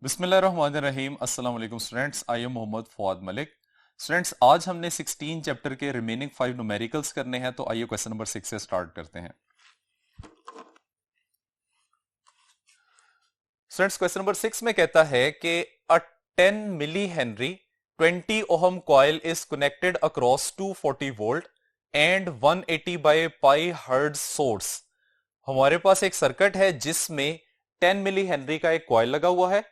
बिस्मिल्लाहिर्रहमानिर्रहीम। अस्सलाम वालेकुम students, I am Mohammad Fawad Malik. Students, आज हमने 16 चैप्टर के रिमेनिंग 5 न्यूमेरिकल्स करने हैं, तो आइए क्वेश्चन नंबर 6 से स्टार्ट करते हैं। स्टूडेंट्स, क्वेश्चन नंबर 6 में कहता है कि a 10 millihenry 20 ohm coil is connected across 240 volt and 180 by pi hertz source. हमारे पास एक सर्किट है जिसमें 10 मिली हेनरी का एक कॉइल लगा हुआ है,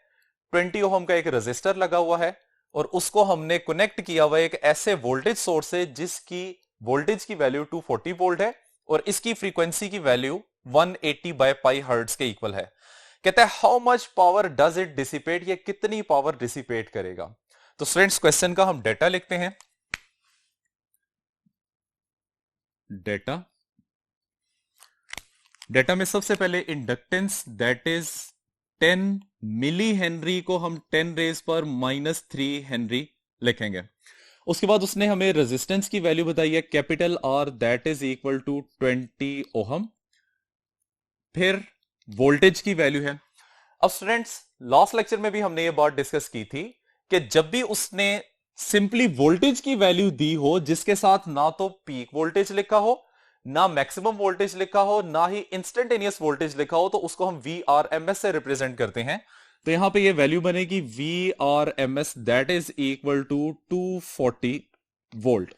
20 ओहम का एक रेजिस्टर लगा हुआ है, और उसको हमने कनेक्ट किया हुआ एक ऐसे वोल्टेज सोर्स से जिसकी वोल्टेज की वैल्यू 240 वोल्ट है और इसकी फ्रीक्वेंसी की वैल्यू 180 बाय पाई हर्ट्ज के इक्वल है। कहता है how much power does it dissipate, ये कितनी पावर डिसिपेट करेगा। तो स्टूडेंट्स, क्वेश्चन का हम डेटा लिखते हैं। डेटा डेटा में सबसे पहले inductance that is 10 millihenry को हम 10 रेज पर -3 हेनरी लिखेंगे। उसके बाद उसने हमें रेजिस्टेंस की वैल्यू बताई है capital R that is equal to 20 ohm. फिर वोल्टेज की वैल्यू है। अब स्टूडेंट्स, लास्ट लेक्चर में भी हमने ये बात डिस्कस की थी कि जब भी उसने सिंपली वोल्टेज की वैल्यू दी हो जिसके साथ ना तो पीक वोल्टेज लिखा हो, ना मैक्सिमम वोल्टेज लिखा हो, ना ही इंस्टेंटेनियस वोल्टेज लिखा हो, तो उसको हम वी आर एम एस से रिप्रेजेंट करते हैं। तो यहां पे ये वैल्यू बनेगी V R M S that is equal to 240 volt.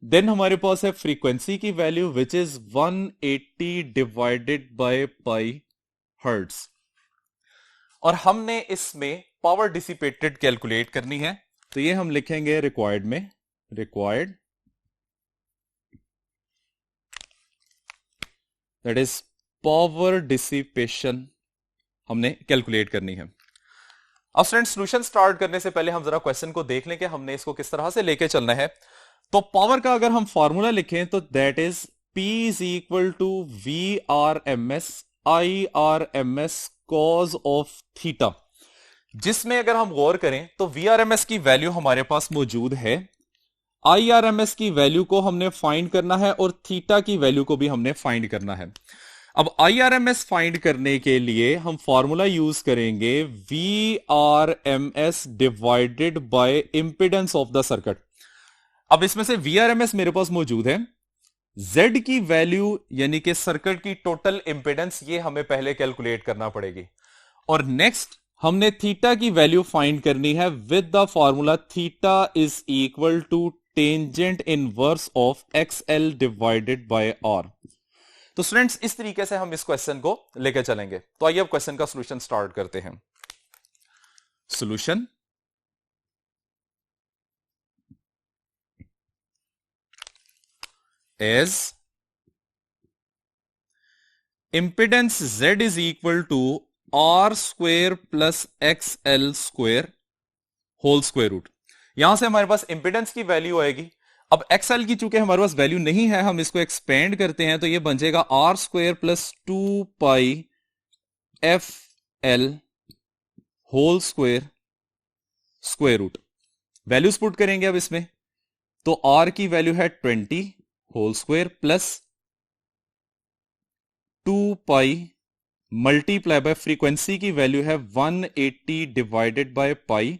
Then हमारे पास है फ्रीक्वेंसी की value which is 180 divided by pi hertz, और हमने इसमें पावर डिसिपेटेड कैलकुलेट करनी है। तो ये हम लिखेंगे रिक्वायर्ड में, required that is power dissipation हमने कैलकुलेट करनी है। अब स्टूडेंट, सॉल्यूशन स्टार्ट करने से पहले हम जरा क्वेश्चन को देख लें कि हमने इसको किस तरह से लेके चलना है। तो पावर का अगर हम फॉर्मूला लिखें तो that is P is equal to V R M S I R M S cos of theta, जिसमें अगर हम गौर करें तो वी आर एम एस की वैल्यू हमारे पास मौजूद है, आई आर एम एस की वैल्यू को हमने फाइंड करना है और थीटा की वैल्यू को भी हमने फाइंड करना है। अब I R M S find करने के लिए हम फॉर्मूला यूज करेंगे V R M S divided by impedance of the circuit. अब इसमें से वी आर एम एस मेरे पास मौजूद है, Z की वैल्यू यानी कि सर्किट की टोटल इंपिडेंस ये हमें पहले कैलकुलेट करना पड़ेगी, और नेक्स्ट हमने थीटा की वैल्यू फाइंड करनी है with the formula theta is equal to tangent inverse of X L divided by R. तो स्टूडेंट्स, इस तरीके से हम इस क्वेश्चन को लेकर चलेंगे। तो आइए अब क्वेश्चन का सॉल्यूशन स्टार्ट करते हैं। Solution is impedance Z is equal to R square plus X L square whole square root. यहां से हमारे पास इंपिडेंस की वैल्यू आएगी। अब एक्सएल की चूंकि हमारे पास वैल्यू नहीं है, हम इसको एक्सपेंड करते हैं तो ये बन जाएगा R square plus 2 pi F L whole square square root. Values put करेंगे अब इसमें, तो आर की वैल्यू है 20 whole square plus 2 pi multiply by frequency की वैल्यू है 180 divided by pi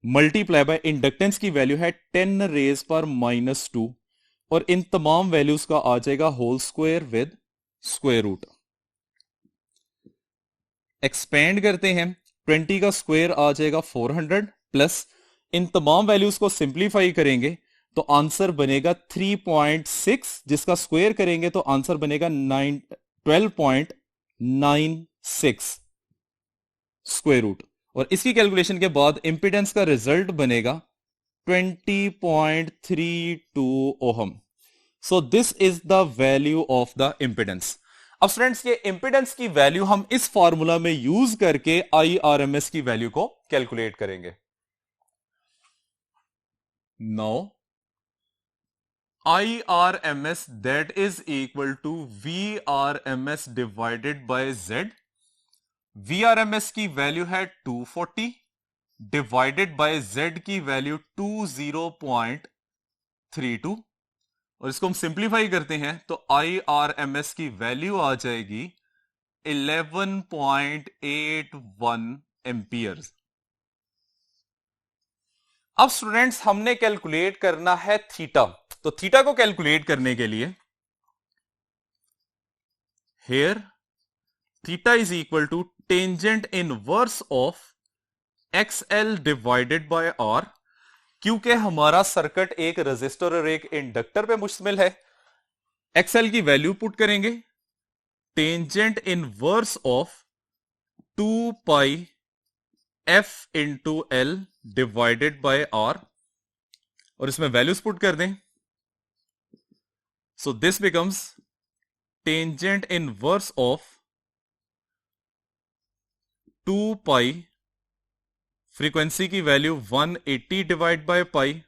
multiply by inductance की वैल्यू है 10 रेज पर -2, और इन तमाम वैल्यूज का आ जाएगा whole square with square root. Expand करते हैं, 20 का स्क्वायर आ जाएगा 400 प्लस इन तमाम वैल्यूज को सिंप्लीफाई करेंगे तो आंसर बनेगा 3.6, जिसका स्क्वायर करेंगे तो आंसर बनेगा 12.96 स्क्वायर रूट, और इसकी कैलकुलेशन के बाद इंपिडेंस का रिजल्ट बनेगा 20.32 ohm. So this is the value of the impedance. अब स्टूडेंट्स, ये इंपिडेंस की वैल्यू हम इस फॉर्मूला में यूज करके आई आर एम एस की वैल्यू को कैलकुलेट करेंगे। Now I R M S that is equal to V R M S divided by Z. V R M S की वैल्यू है 240 डिवाइडेड बाय जेड की value 20.32, और इसको हम simplify करते हैं तो आई आर एम एस की वैल्यू आ जाएगी 11.81 एम्पियर्स। अब स्टूडेंट्स हमने कैलकुलेट करना है थीटा। तो थीटा को कैलकुलेट करने के लिए here theta is equal to tangent inverse of X L divided by R. क्योंकि हमारा सर्किट एक रेजिस्टर और एक इंडक्टर पे मुश्तमिल है, एक्सएल की वैल्यू पुट करेंगे, tangent inverse of 2 pi F into L divided by R, और इसमें वैल्यूज पुट कर दें। So this becomes tangent inverse of 2 pi, frequency की वैल्यू 180 डिवाइड बाय पाई,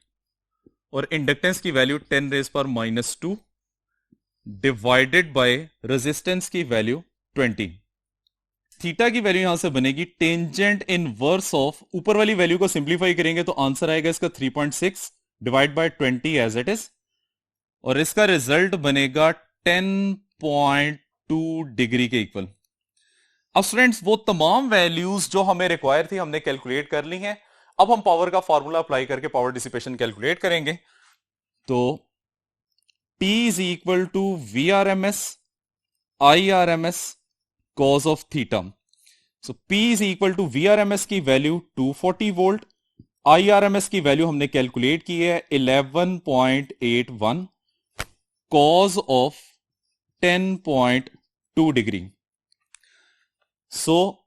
और इंडक्टेंस की वैल्यू 10 रेज पर -2 डिवाइडेड बाय रेजिस्टेंस की वैल्यू 20। थीटा की वैल्यू यहां से बनेगी टेंजेंट इनवर्स ऑफ, ऊपर वाली वैल्यू को सिंप्लीफाई करेंगे तो आंसर आएगा इसका 3.6 divide by 20 as it is, और इसका रिजल्ट बनेगा 10.2 डिग्री के इक्वल। अब स्टूडेंट्स वो तमाम वैल्यूज जो हमें रिक्वायर थी हमने कैलकुलेट कर ली हैं। अब हम पावर का फॉर्मूला अप्लाई करके पावर डिसिपेशन कैलकुलेट करेंगे। तो P is equal to V R M S I R M S cos of theta. So P is equal to V R M S की value 240 volt, I R M S की value हमने calculate की है 11.81 cos of 10.2 degree. So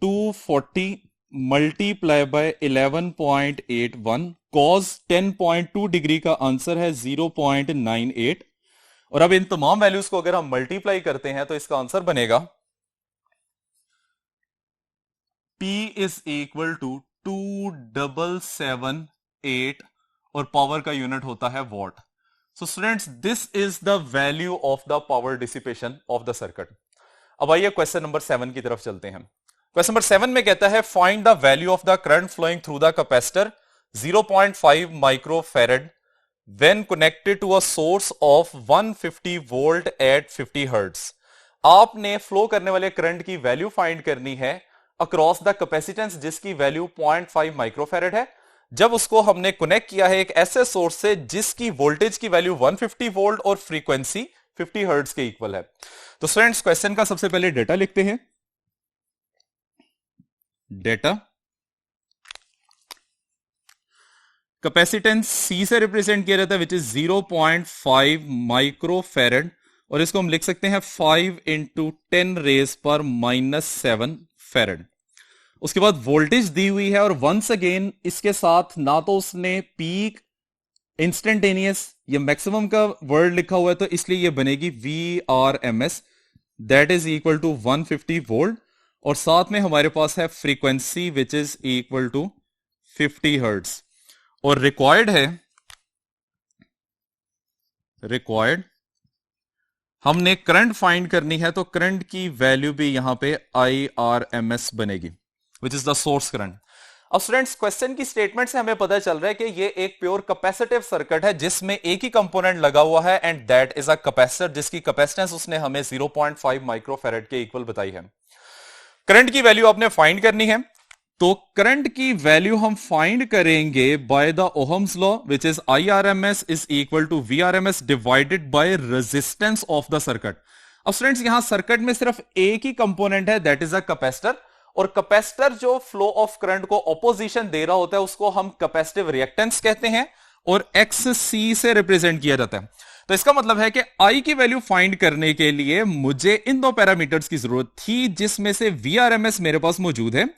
240 multiply by 11.81 cos 10.2 degree का answer है 0.98। और अब इन तमाम वैल्यूज को अगर हम मल्टीप्लाई करते हैं तो इसका आंसर बनेगा P इज इक्वल टू 2778, और पावर का यूनिट होता है what. So students this is the value of the power dissipation of the circuit. अब आइए क्वेश्चन नंबर 7 की तरफ चलते हैं। क्वेश्चन नंबर 7 में कहता है find the value of the current flowing through the capacitor 0.5 microfarad when connected to a source of 150 volt at 50 hertz. आपने फ्लो करने वाले करंट की वैल्यू फाइंड करनी है अक्रॉस द कैपेसिटेंस जिसकी वैल्यू 0.5 माइक्रोफैरड है, जब उसको हमने कनेक्ट किया है एक ऐसे सोर्स से जिसकी वोल्टेज की वैल्यू 150 वोल्ट और फ्रीक्वेंसी 50 हर्ट्ज के इक्वल है। तो स्टूडेंट्स क्वेश्चन का सबसे पहले डेटा लिखते हैं। डेटा कैपेसिटेंस C से रिप्रेजेंट किया जाता है विच इज 0.5 माइक्रोफैरड, और इसको हम लिख सकते हैं 5 इंटू 10 रेज पर -7 फैरड। उसके बाद वोल्टेज दी हुई है, और वंस अगेन इसके साथ ना तो उसने पीक, इंस्टेंटेनियस या मैक्सिमम का वर्ड लिखा हुआ है, तो इसलिए ये बनेगी VRMS that is equal to 150 volt, और साथ में हमारे पास है frequency which is equal to 50 hertz, और रिक्वायर्ड हमने करंट फाइंड करनी है, तो करंट की वैल्यू भी यहां पे IRMS बनेगी which is the source current. अब स्टूडेंट्स क्वेश्चन की स्टेटमेंट से हमें पता चल रहा है कि ये एक प्योर कैपेसिटिव सर्किट है जिसमें एक ही कंपोनेंट लगा हुआ है, and that is a capacitor जिसकी कैपेसिटेंस उसने हमें 0.5 माइक्रोफैरड के इक्वल बताई है। करंट की वैल्यू आपने फाइंड करनी है, तो करंट की वैल्यू हम फाइंड करेंगे by the ohm's law which is IRMS is equal to VRMS divided by resistance of the circuit. अब स्टूडेंट्स यहां सर्किट में सिर्फ एक ही कंपोनेंट है दैट इज अ कैपेसिटर, और कैपेसिटर जो फ्लो ऑफ करंट को ऑपोजिशन दे रहा होता है उसको हम कैपेसिटिव रिएक्टेंस कहते हैं, और XC से रिप्रेजेंट किया जाता है। तो इसका मतलब है कि I की वैल्यू फाइंड करने के लिए मुझे इन दो पैरामीटर्स की जरूरत थी जिसमें से VRMS मेरे पास मौजूद है।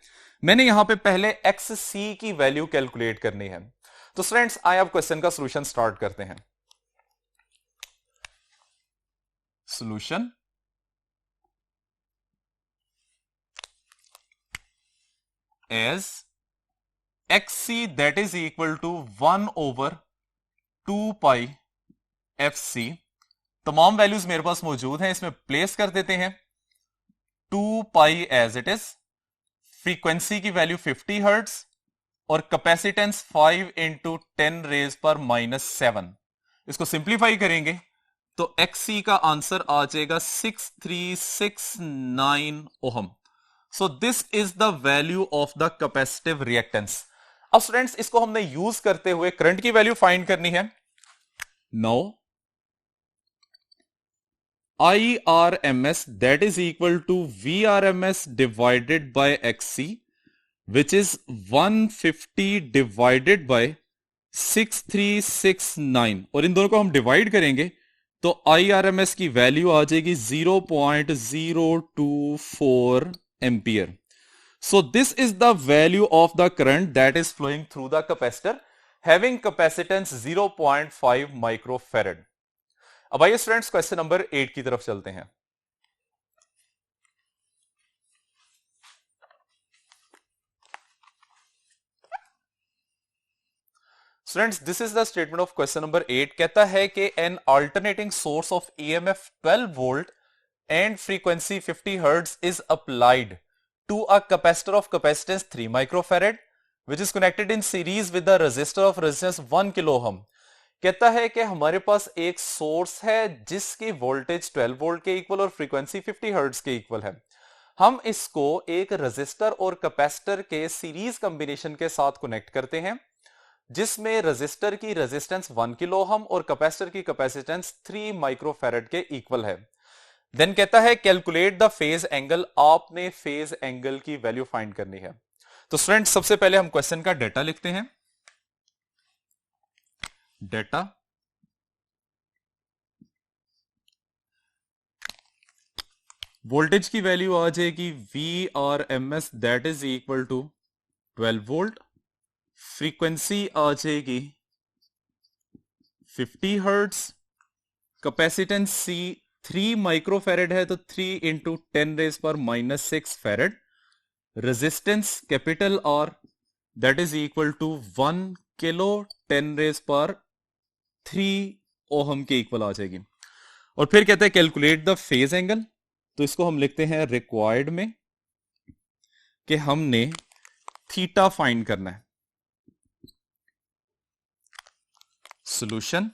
मैंने यहां पे पहले XC की वैल्यू कैलकुलेट करनी है। तो स्टूडेंट्स आइए अब क्वेश्चन का सॉल्यूशन स्टार्ट करते हैं। Solution as XC that is equal to 1/2 pi FC। तमाम वैल्यूज मेरे पास मौजूद हैं, इसमें प्लेस कर देते हैं। 2 पाई एज इट इज, फ्रीक्वेंसी की वैल्यू 50 हर्ट्ज, और कैपेसिटेंस 5 इंटू 10 रेज पर -7। इसको सिंप्लीफाई करेंगे तो XC का आंसर आ जाएगा 6369 ohm. So this is the value of the capacitive reactance. अब स्टूडेंट्स इसको हमने यूज करते हुए करंट की वैल्यू फाइंड करनी है। Now IRMS that is equal to VRMS divided by XC, which is 150 divided by 6369, और इन दोनों को हम डिवाइड करेंगे तो IRMS की वैल्यू आ जाएगी 0.024 ampere. So this is the value of the current that is flowing through the capacitor having capacitance 0.5 microfarad। अब आइए स्टूडेंट्स क्वेश्चन नंबर 8 की तरफ चलते हैं। Students this is the statement of question number 8। कहता है कि N alternating source of EMF 12 volt and frequency 50 hertz is applied to a capacitor of capacitance 3 microfarad which is connected in series with the resistor of resistance 1 kilo ohm। कहता है कि हमारे पास एक source है जिसकी वोल्टेज 12 वोल्ट के equal और फ्रीक्वेंसी 50 हर्ट्ज के इक्वल है। हम इसको एक रेजिस्टर और कैपेसिटर के सीरीज कॉम्बिनेशन के साथ कनेक्ट करते हैं जिसमें रेजिस्टर की रेजिस्टेंस 1 किलो ओम और कैपेसिटर की कैपेसिटेंस 3 माइक्रोफैरड के इक्वल है। देन कहता है कैलकुलेट द फेज एंगल। आपने फेज एंगल की वैल्यू फाइंड करनी है। तो स्टूडेंट सबसे पहले हम क्वेश्चन का डेटा लिखते हैं। डेटा वोल्टेज की वैल्यू आ जाएगी VRMS that is equal to 12 volt. Frequency आ जाएगी 50 हर्ट्ज। कैपेसिटेंस C 3 माइक्रोफैरड है तो 3 into 10⁻⁻6 farad. Resistance capital R that is equal to 1 kilo 10⁻3 ohm के इक्वल आ जाएगी। और फिर कहते हैं कैलकुलेट द फेज एंगल। तो इसको हम लिखते हैं रिक्वायर्ड में कि हमने थीटा फाइंड करना है। सॉल्यूशन।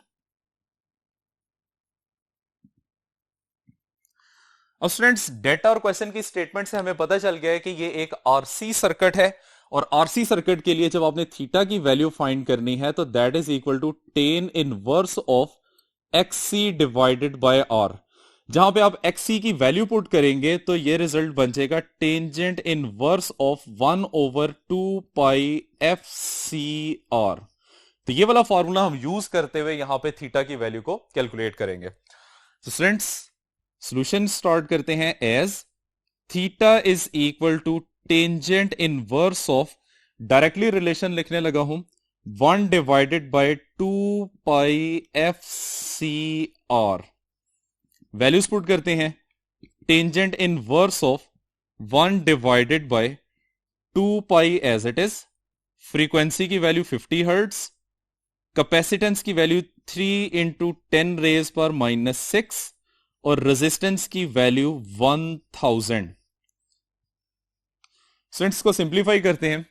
अब स्टूडेंट्स डेटा और क्वेश्चन की स्टेटमेंट से हमें पता चल गया है कि ये एक आरसी सर्किट है और आरसी सर्किट के लिए जब आपने थीटा की वैल्यू फाइंड करनी है तो that is equal to tan inverse of XC divided by R. जहां पे आप XC की वैल्यू पुट करेंगे तो ये रिजल्ट बन जाएगा टेंजेंट इनवर्स ऑफ 1/2πFCR। तो ये वाला फॉर्मूला हम यूज करते हुए यहां पे थीटा की वैल्यू को कैलकुलेट करेंगे। तो स्टूडेंट्स सॉल्यूशन स्टार्ट करते हैं as theta is equal to tangent inverse of, directly relation लिखने लगा हूं 1 divided bye 2πFCR। Values put करते हैं। Tangent inverse of 1 divided by 2π as it is. Frequency की वैल्यू 50 हर्ट्ज। कैपेसिटेंस की वैल्यू 3 इंटू 10⁻⁻6 और रेजिस्टेंस की वैल्यू 1000। स्टूडेंट्स को सिंप्लीफाई करते हैं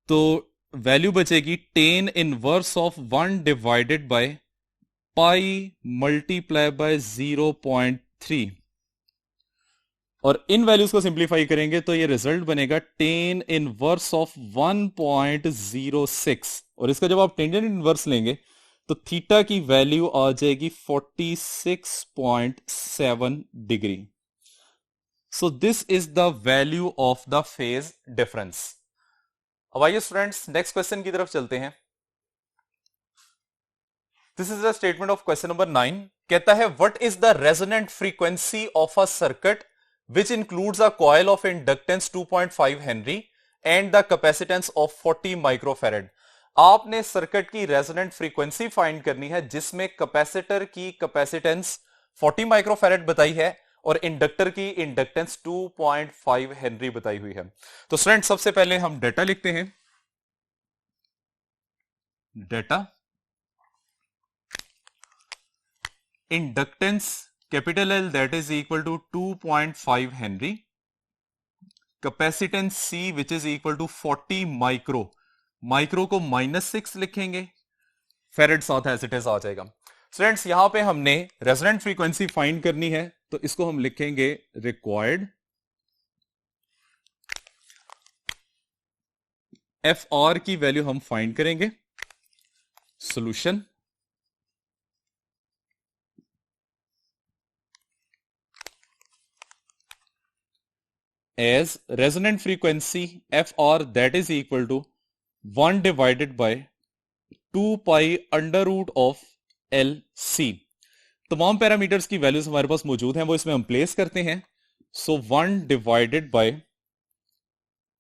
तो वैल्यू बचेगी 10 inverse of 1 divided by pi multiply bye 0.3 और इन वैल्यूज को सिंप्लीफाई करेंगे तो ये रिजल्ट बनेगा 10 इनवर्स ऑफ 1.06 और इसका जब आप टेंजेंट इनवर्स लेंगे तो थीटा की वैल्यू आ जाएगी 46.7 degree. So this is the value of the phase difference. अब आइए स्टूडेंट्स नेक्स्ट क्वेश्चन की तरफ चलते हैं। This is the statement of question number 9। कहता है what is the resonant frequency of a circuit which includes a coil of inductance 2.5 Henry and the capacitance of 40 microfarad। आपने circuit की resonant frequency find करनी है जिसमें capacitor की capacitance 40 microfarad बताई है और इंडक्टर की इंडक्टेंस 2.5 हेनरी बताई हुई है। तो स्टूडेंट सबसे पहले हम डेटा लिखते हैं। Data inductance capital L that is equal to 2.5 henry. Capacitance C which is equal to 40 micro. Micro को -6 लिखेंगे, फेरेड साथ एज इट इज आ जाएगा। स्टूडेंट्स यहां पे हमने रेजोनेंट फ्रीक्वेंसी फाइंड करनी है तो इसको हम लिखेंगे रिक्वायर्ड एफ आर की वैल्यू हम फाइंड करेंगे। Solution, as resonant frequency fr that is equal to 1 divided by 2 pi under root of LC। तमाम पैरामीटर्स की वैल्यूज हमारे पास मौजूद हैं, वो इसमें हम प्लेस करते हैं। So 1 divided by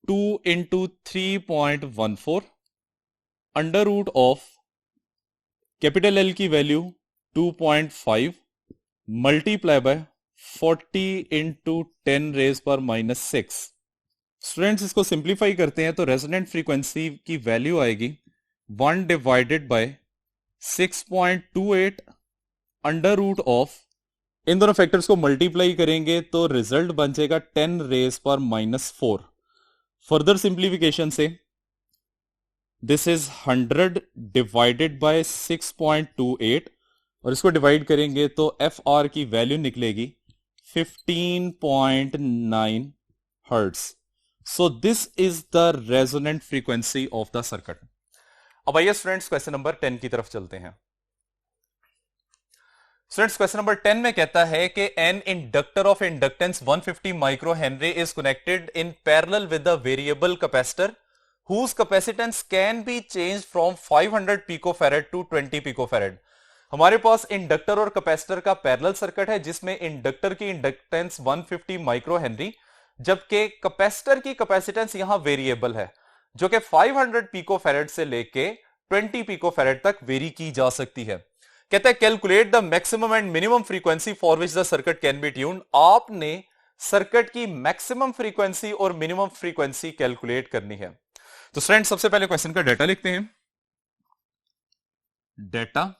2 into 3.14 under root of capital L की value 2.5 multiply by 40 into 10 raise पर -6। स्टूडेंट्स इसको सिंप्लीफाई करते हैं तो रेजोनेंट फ्रीक्वेंसी की वैल्यू आएगी 1 divided by 6.28 under root of, इन दोनों फैक्टर्स को मल्टीप्लाई करेंगे तो रिजल्ट बन जाएगा 10 रेज पर -4। फर्दर सिंप्लीफिकेशन से दिस इज 100 डिवाइडेड बाय 6.28 और इसको डिवाइड करेंगे तो एफ आर की वैल्यू निकलेगी 15.9 hertz. So this is the resonant frequency of the circuit. अब आइए स्टूडेंट्स क्वेश्चन नंबर 10 की तरफ चलते हैं। स्टूडेंट्स क्वेश्चन नंबर 10 में कहता है कि an inductor of inductance 150 micro Henry is connected in parallel with the variable capacitor whose capacitance can be changed from 500 picofarad to 20 picofarad। हमारे पास इंडक्टर और कैपेसिटर का पैरेलल सर्किट है जिसमें इंडक्टर की इंडक्टेंस 150 माइक्रो हेनरी जबकि capacitor की capacitance यहां variable है जो कि 500 पिकोफैरेड से लेके 20 पिकोफैरेड तक वेरी की जा सकती है। कहता है calculate the maximum and minimum frequency for which the circuit can be tuned. आपने सर्किट की मैक्सिमम फ्रीक्वेंसी और मिनिमम फ्रीक्वेंसी कैलकुलेट करनी है। तो फ्रेंड्स सबसे पहले क्वेश्चन का डेटा लिखते हैं। डेटा,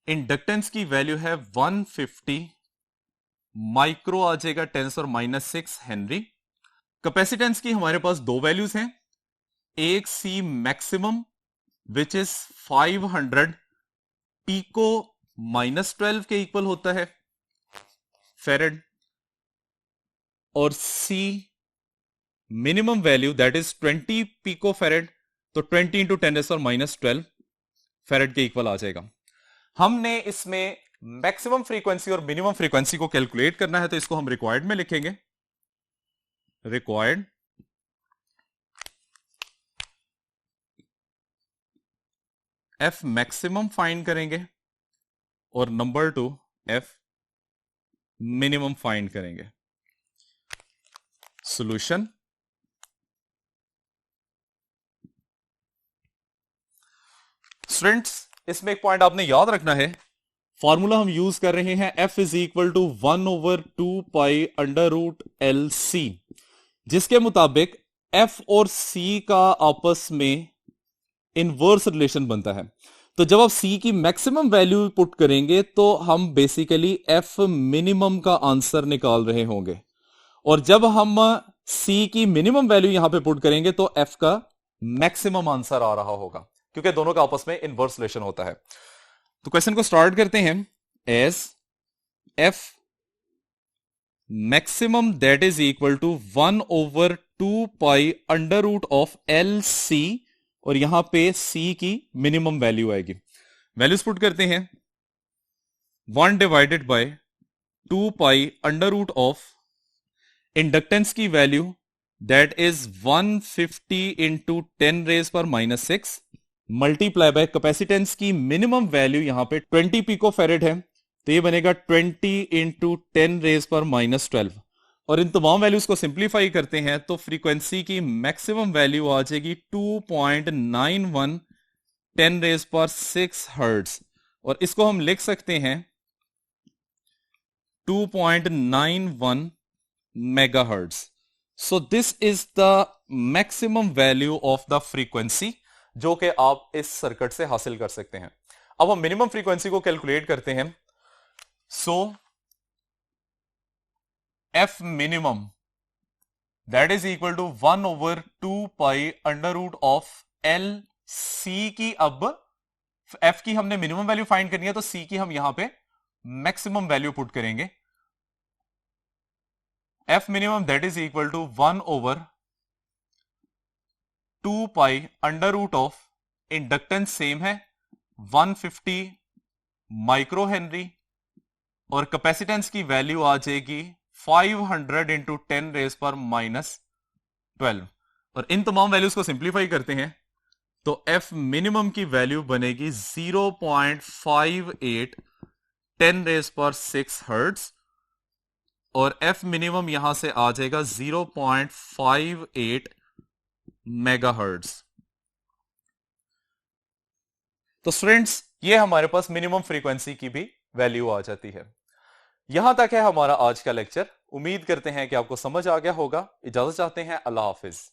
इंडक्टेंस की वैल्यू है 150 माइक्रो आ जाएगा 10⁻⁻⁶ हेनरी। कैपेसिटेंस की हमारे पास दो वैल्यूज हैं, एक C maximum which is 500 pico -12 के इक्वल होता है फेरेड, और C minimum value that is 20 pico farad, तो 20 इंटू 10⁻12 फेरेड के इक्वल आ जाएगा। हमने इसमें मैक्सिमम फ्रीक्वेंसी और मिनिमम फ्रीक्वेंसी को कैलकुलेट करना है तो इसको हम रिक्वायर्ड में लिखेंगे। रिक्वायर्ड एफ मैक्सिमम फाइंड करेंगे और नंबर 2 एफ मिनिमम फाइंड करेंगे। सॉल्यूशन, स्टूडेंट्स इसमें एक पॉइंट आपने याद रखना है, फॉर्मूला हम यूज कर रहे हैं F is equal to 1/2 pi under root L C, जिसके मुताबिक F और C का आपस में इनवर्स रिलेशन बनता है। तो जब आप C की मैक्सिमम वैल्यू पुट करेंगे तो हम बेसिकली F मिनिमम का आंसर निकाल रहे होंगे, और जब हम C की मिनिमम वैल्यू यहां पे पुट करेंगे तो F का मैक्सिमम आंसर आ रहा होगा, क्योंकि दोनों का आपस में इनवर्स रिलेशन होता है। तो क्वेश्चन को स्टार्ट करते हैं। As F maximum that is equal to 1/2 pi under root of L C, और यहां पे C की मिनिमम वैल्यू आएगी। वैल्यूज पुट करते हैं। 1 divided by 2 pi under root of inductance की value that is 150 into 10⁻⁻⁶ multiply by capacitance की minimum value यहां पे 20 पिको फेरेड है, तो ये बनेगा 20 इंटू 10⁻12, और इन तमाम वैल्यूज को सिंप्लीफाई करते हैं तो फ्रीक्वेंसी की मैक्सिमम वैल्यू आ जाएगी 2.91 10⁻6 हर्ट्ज, और इसको हम लिख सकते हैं 2.91 megahertz. So this is the maximum value of the frequency जो कि आप इस सर्किट से हासिल कर सकते हैं। अब हम मिनिमम फ्रीक्वेंसी को कैलकुलेट करते हैं। So F minimum that is equal to 1/2 pi under root of L C की, अब एफ की हमने मिनिमम वैल्यू फाइंड करनी है तो सी की हम यहां पे मैक्सिमम वैल्यू पुट करेंगे। F minimum that is equal to 1/2 2 pi under root of, inductance same है 150 माइक्रो हेनरी, और कैपेसिटेंस की वैल्यू आ जाएगी 500 इंटू 10⁻⁻12। और इन तमाम वैल्यूज को सिंप्लीफाई करते हैं तो एफ मिनिमम की वैल्यू बनेगी 0.58 10⁻6 हर्ट्ज, और एफ मिनिमम यहां से आ जाएगा 0.58 मेगाहर्ट्ज। तो स्टूडेंट्स, ये हमारे पास मिनिमम फ्रीक्वेंसी की भी वैल्यू आ जाती है। यहां तक है हमारा आज का लेक्चर। उम्मीद करते हैं कि आपको समझ आ गया होगा। इजाजत चाहते हैं, अल्लाह हाफिज।